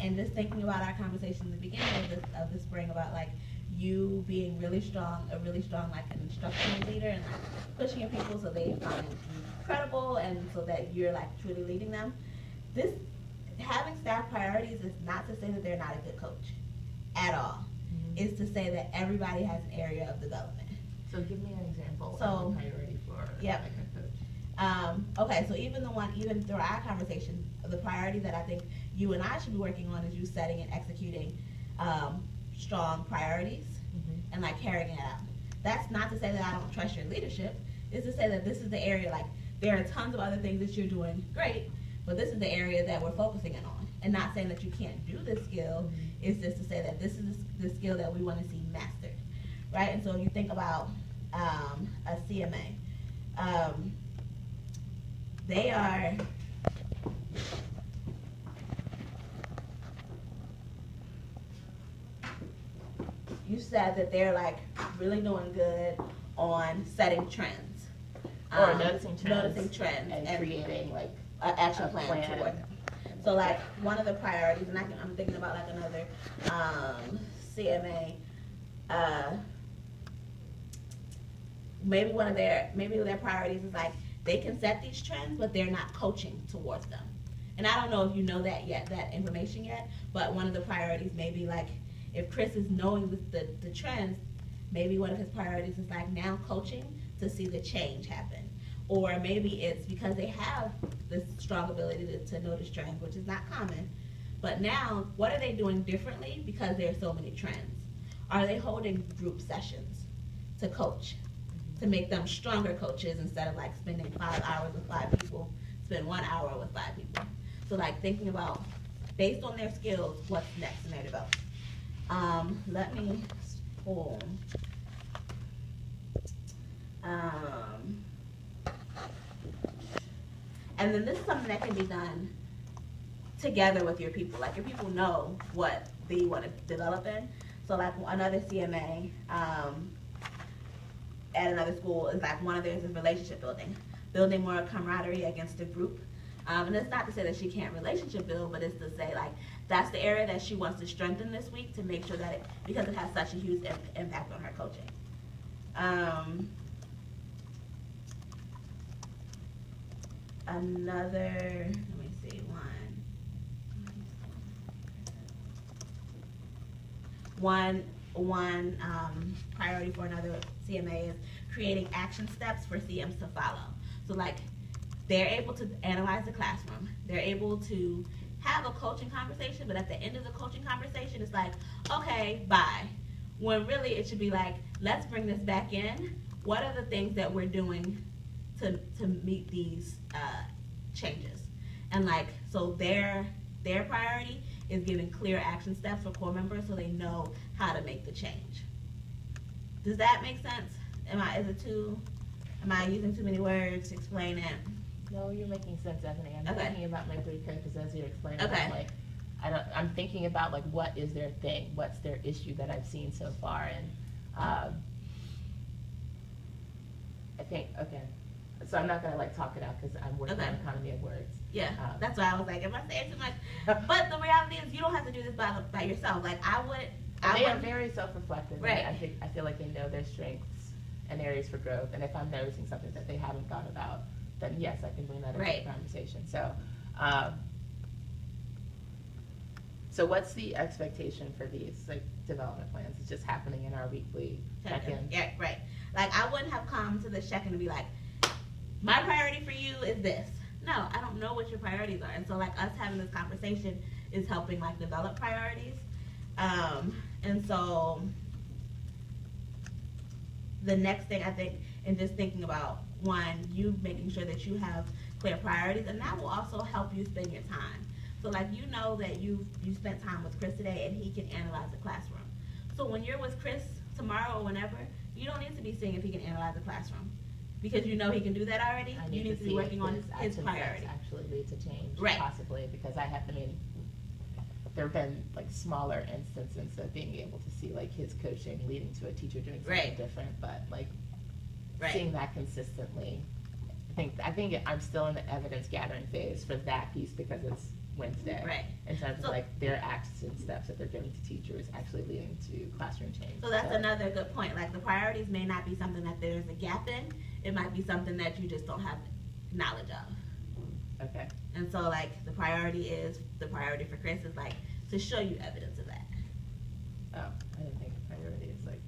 And just thinking about our conversation in the beginning of the spring about like you being really strong like an instructional leader and like pushing your people so they find you credible and so that you're like truly leading them. This having staff priorities is not to say that they're not a good coach at all. It's to say that everybody has an area of development. So give me an example of a priority for like a coach. Okay, so even through our conversation, the priority that I think you and I should be working on is you setting and executing strong priorities and like carrying it out. That's not to say that I don't trust your leadership. It's to say that this is the area, like there are tons of other things that you're doing great, but this is the area that we're focusing in on. And not saying that you can't do this skill, it's just to say that this is the skill that we want to see mastered, right? And so you think about a CMA. They are you said that they're like really doing good on setting trends. Or noticing trends and creating like an action plan toward them. So like one of the priorities, and I'm thinking about like another CMA, maybe their priorities is like they can set these trends, but they're not coaching towards them. And I don't know if you know that information yet, but one of the priorities may be like if Chris is knowing the trends, maybe one of his priorities is like now coaching to see the change happen. Or maybe it's because they have this strong ability to notice trends, which is not common. But now, what are they doing differently because there are so many trends? Are they holding group sessions to coach, to make them stronger coaches instead of like spending 5 hours with 5 people, spend 1 hour with 5 people? So like thinking about, based on their skills, what's next in their development. Let me pull. And then this is something that can be done together with your people. Like your people know what they want to develop in. So like another CMA at another school is like one of theirs is relationship building more camaraderie against the group. And it's not to say that she can't relationship build, but it's to say like that's the area that she wants to strengthen this week to make sure that because it has such a huge impact on her coaching. Another, let me see, one priority for another CMA is creating action steps for CMs to follow. So like they're able to analyze the classroom, they're able to have a coaching conversation, but at the end of the coaching conversation it's like, okay, bye. When really it should be like, let's bring this back in. What are the things that we're doing to meet these changes? And like, so their priority is giving clear action steps for core members so they know how to make the change. Does that make sense? Am I using too many words to explain it? No, you're making sense, Ebony. I'm thinking about my pre-coaches as you're explaining. Okay. I'm thinking about like what is their thing, what's their issue that I've seen so far, and I think so I'm not gonna like talk it out because I'm working on economy of words. Yeah, that's why I was like, am I saying too much? But the reality is, you don't have to do this by yourself. Like they are very self-reflective. Right. I feel like they know their strengths and areas for growth, and if I'm noticing something that they haven't thought about, then yes, I can bring that into the conversation. So, so what's the expectation for these like development plans? It's just happening in our weekly check-in. Yeah, right. Like I wouldn't have come to the check-in to be like, my priority for you is this. No, I don't know what your priorities are. And so like us having this conversation is helping like develop priorities. And so the next thing I think, and just thinking about you making sure that you have clear priorities, and that will also help you spend your time. So like you know that you spent time with Chris today and he can analyze the classroom. So when you're with Chris tomorrow or whenever, you don't need to be seeing if he can analyze the classroom. Because you know he can do that already. You need to be working on his priority. Actually lead to change, right? Possibly, because there have been like smaller instances of being able to see like his coaching leading to a teacher doing something different, but like seeing that consistently. I think I'm still in the evidence gathering phase for that piece because it's Wednesday. Right. In terms of like their action steps that they're giving to teachers actually leading to classroom change. So that's another good point. Like the priorities may not be something that there's a gap in. It might be something that you just don't have knowledge of. Okay. And so like the priority for Chris is like to show you evidence of that. Oh, I didn't think the priority is like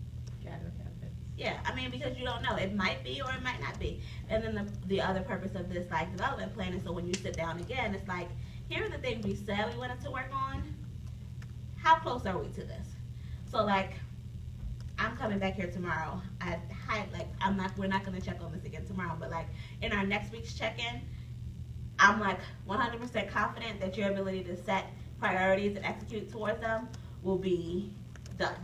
gathering evidence. Yeah, I mean, because you don't know. It might be or it might not be. And then the other purpose of this like development plan is so when you sit down again, it's like, here are the things we said we wanted to work on. How close are we to this? So like, I'm coming back here tomorrow. We're not gonna check on this again tomorrow, but like in our next week's check-in, I'm like 100% confident that your ability to set priorities and execute towards them will be done.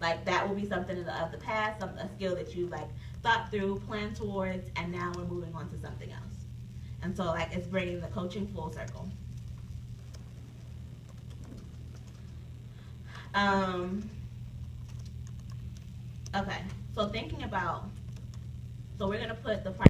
Like that will be something of the past, a skill that you like thought through, planned towards, and now we're moving on to something else. And so like it's bringing the coaching full circle. Okay, so we're gonna put the